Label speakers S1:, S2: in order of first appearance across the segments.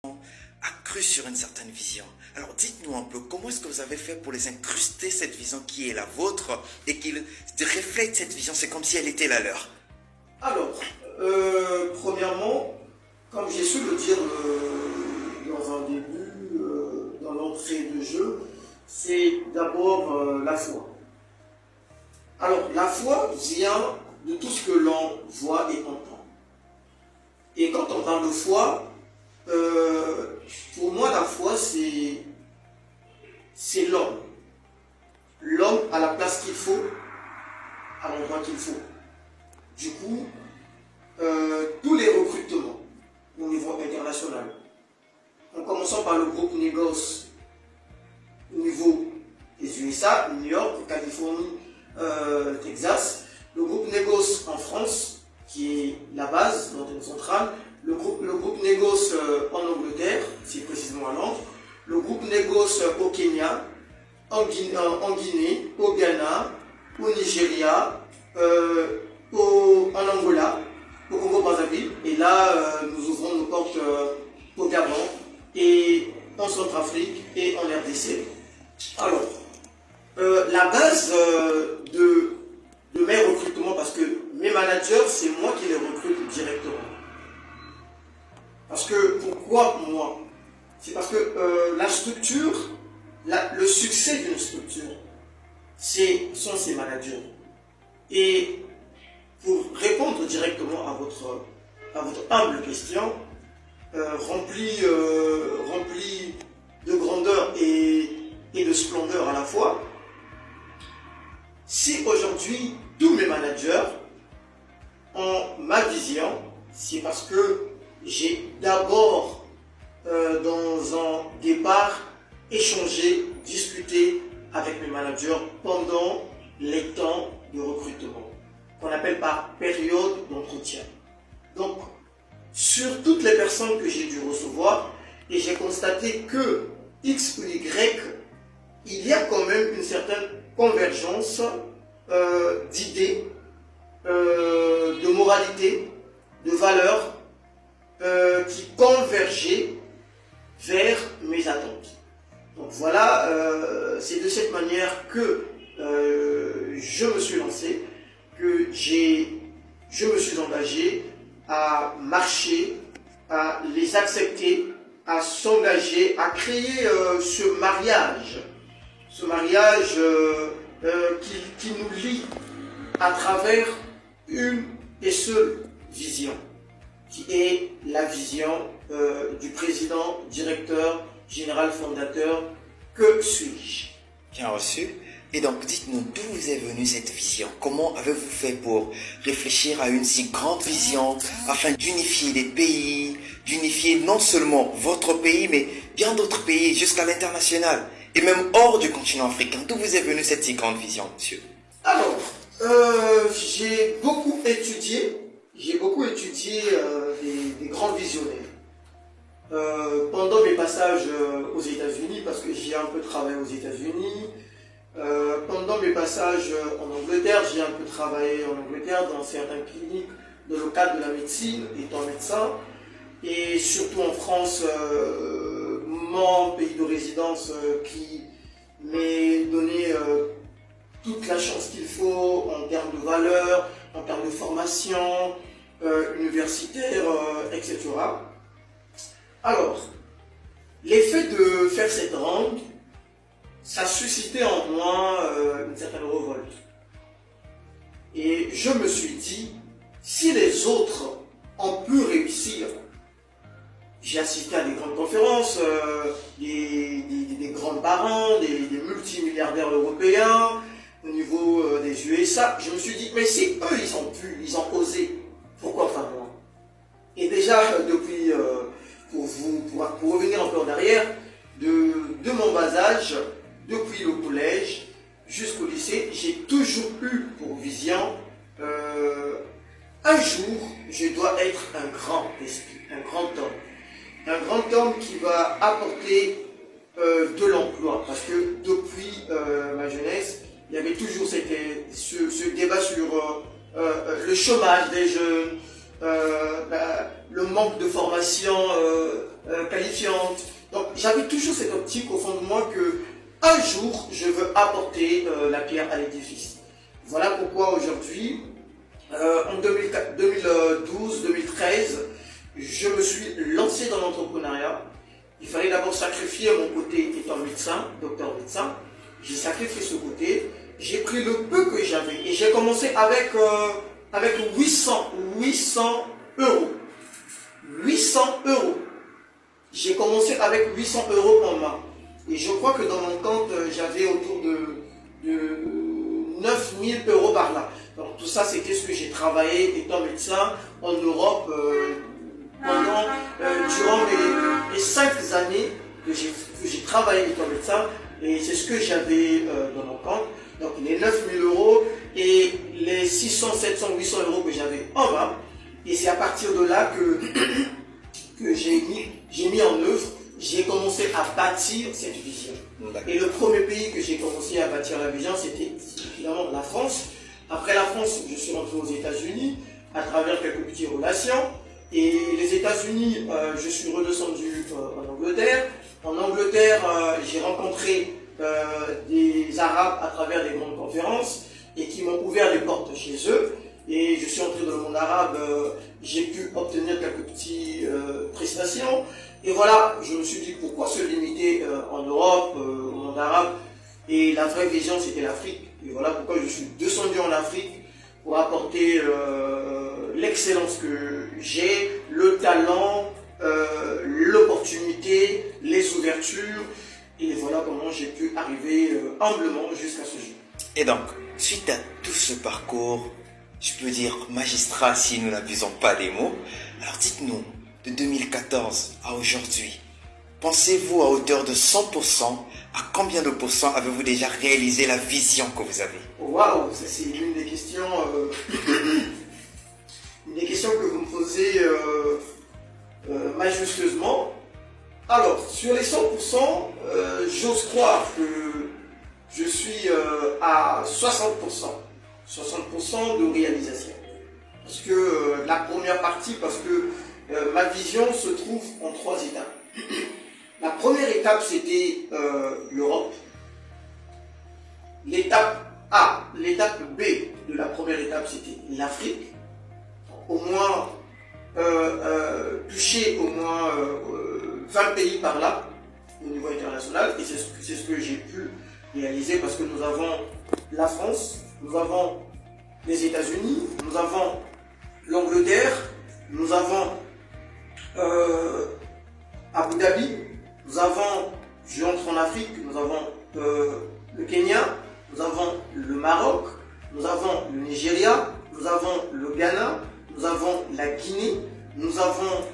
S1: a cru sur une certaine vision. Alors dites-nous un peu, comment est-ce que vous avez fait pour les incruster, cette vision qui est la vôtre, et qu'ils reflètent cette vision, c'est comme si elle était la leur?
S2: Alors, premièrement, comme j'ai su le dire dans un début, dans l'entrée de jeu, c'est d'abord la foi. Alors, la foi vient de tout ce que l'on voit et entend. Et quand on parle de foi, pour moi, la foi, c'est l'homme. L'homme à la place qu'il faut, à l'endroit qu'il faut. Du coup, tous les recrutements au niveau international, en commençant par le groupe Negos au niveau des USA, New York, Californie, Texas, le groupe Negos en France, qui est la base, l'antenne centrale, le groupe Negos en Angleterre, c'est précisément à Londres, le groupe Negos au Kenya, en Guinée, au Ghana, au Nigeria, en Angola, au Congo-Brazzaville, et là nous ouvrons nos portes au Gabon et en Centrafrique et en RDC. Alors, la base de mes recrutements, parce que mes managers, c'est moi qui les recrute directement. Parce que, pourquoi moi? C'est parce que la structure, le succès d'une structure, sont ses managers. Et pour répondre directement à votre humble question, remplie de grandeur et de splendeur à la fois, si aujourd'hui tous mes managers ont ma vision, c'est parce que j'ai d'abord, dans un départ, échangé, discuté avec mes managers pendant les temps de recrutement, qu'on appelle par période d'entretien. Donc, sur toutes les personnes que j'ai dû recevoir, et j'ai constaté que X ou Y, il y a quand même une certaine convergence d'idées, de moralité, de valeurs qui convergeaient vers mes attentes. Donc voilà, c'est de cette manière que je me suis lancé, que je me suis engagé à marcher, à les accepter, à s'engager, à créer ce mariage qui nous lie à travers une et seule vision, qui est la vision du président, directeur, général, fondateur. Que suis-je?
S1: Bien reçu. Et donc, dites-nous, d'où vous est venue cette vision? Comment avez-vous fait pour réfléchir à une si grande vision afin d'unifier les pays, d'unifier non seulement votre pays, mais bien d'autres pays jusqu'à l'international, et même hors du continent africain? D'où vous est venue cette si grande vision, monsieur?
S2: Alors, j'ai beaucoup étudié des grands visionnaires. Pendant mes passages aux États-Unis, parce que j'ai un peu travaillé aux États-Unis, pendant mes passages en Angleterre, j'ai un peu travaillé en Angleterre dans certaines cliniques dans le cadre de la médecine, étant médecin, et surtout en France, mon pays de résidence qui m'est donné toute la chance qu'il faut en termes de valeurs, en termes de formation universitaire, etc. Alors, l'effet de faire cette ronde, ça suscitait en moi une certaine révolte. Et je me suis dit, si les autres ont pu réussir, j'ai assisté à des grandes conférences, des grands parents, des multimilliardaires européens, au niveau des USA, je me suis dit, mais si eux ils ont osé, pourquoi pas moi? Et déjà, depuis, pour revenir un peu en arrière, de mon bas âge, depuis le collège jusqu'au lycée, j'ai toujours eu pour vision, un jour, je dois être un grand esprit, un grand homme qui va apporter de l'emploi. Parce que depuis ma jeunesse, il y avait toujours ce débat sur le chômage des jeunes, le manque de formation qualifiante. Donc j'avais toujours cette optique au fond de moi que un jour je veux apporter la pierre à l'édifice. Voilà pourquoi aujourd'hui, en 2012-2013, je me suis lancé dans l'entrepreneuriat. Il fallait d'abord sacrifier mon côté étant médecin, docteur médecin. J'ai sacrifié ce côté. J'ai pris le peu que j'avais et j'ai commencé avec 800 euros. 800 euros. J'ai commencé avec 800 euros en main. Et je crois que dans mon compte, j'avais autour de 9000 euros par là. Donc tout ça, c'était ce que j'ai travaillé étant médecin en Europe durant les 5 années que j'ai travaillé étant médecin. Et c'est ce que j'avais dans mon compte. Donc les 9000 euros et les 600, 700, 800 euros que j'avais en main. Et c'est à partir de là que j'ai mis en œuvre, j'ai commencé à bâtir cette vision. Et le premier pays que j'ai commencé à bâtir la vision, c'était évidemment la France. Après la France, je suis rentré aux États-Unis à travers quelques petites relations. Et les États-Unis, je suis redescendu en Angleterre. En Angleterre, j'ai rencontré des Arabes à travers des grandes conférences et qui m'ont ouvert les portes chez eux. Et je suis entré dans le monde arabe, j'ai pu obtenir quelques petites prestations. Et voilà, je me suis dit pourquoi se limiter en Europe, au monde arabe. Et la vraie vision, c'était l'Afrique. Et voilà pourquoi je suis descendu en Afrique pour apporter l'excellence que j'ai, le talent, l'opportunité, les ouvertures. Et voilà comment j'ai pu arriver humblement jusqu'à ce jour.
S1: Et donc, suite à tout ce parcours, je peux dire magistral si nous n'abusons pas des mots, alors dites-nous, de 2014 à aujourd'hui, pensez-vous à hauteur de 100%, à combien de pourcents avez-vous déjà réalisé la vision que vous avez?
S2: Waouh, ça c'est une des questions que vous me posez majestueusement. Alors, sur les 100%, j'ose croire que je suis à 60%. 60% de réalisation. Parce que la première partie, parce que ma vision se trouve en 3 étapes. La première étape, c'était l'Europe. L'étape A, l'étape B de la première étape, c'était l'Afrique. Au moins, toucher au moins 20 pays par là, au niveau international. Et c'est ce que j'ai pu réaliser parce que nous avons la France, nous avons les États-Unis, nous avons l'Angleterre, nous avons Abu Dhabi, nous avons, je entre en Afrique, nous avons le Kenya, nous avons le Maroc, nous avons le Nigeria, nous avons le Ghana, nous avons la Guinée, nous avons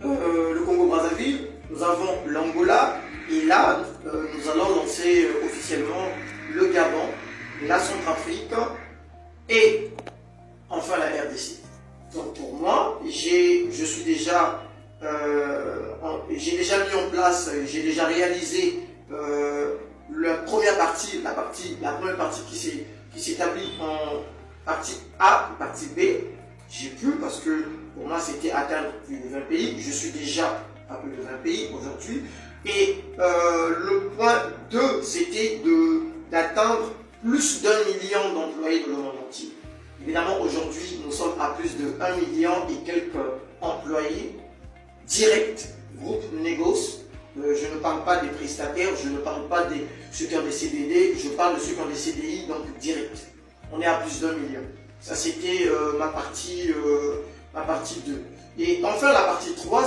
S2: le Congo-Brazzaville, nous avons l'Angola, et là, nous allons lancer officiellement le Gabon, la Centrafrique et enfin la RDC. Donc pour moi, j'ai déjà mis en place, j'ai déjà réalisé la première partie qui s'établit en partie A, partie B. J'ai pu parce que pour moi c'était atteindre plus de 20 pays. Je suis déjà à plus de 20 pays aujourd'hui. Et le point 2, c'était d'atteindre plus d'1 million d'employés dans le monde entier. Évidemment, aujourd'hui, nous sommes à plus de 1 million et quelques employés directs, groupe négoce. Je ne parle pas des prestataires, je ne parle pas de ceux qui ont des CDD, je parle de ceux qui ont des CDI, donc direct. On est à plus d'1 million. Ça, c'était ma partie 2. Et enfin, la partie 3,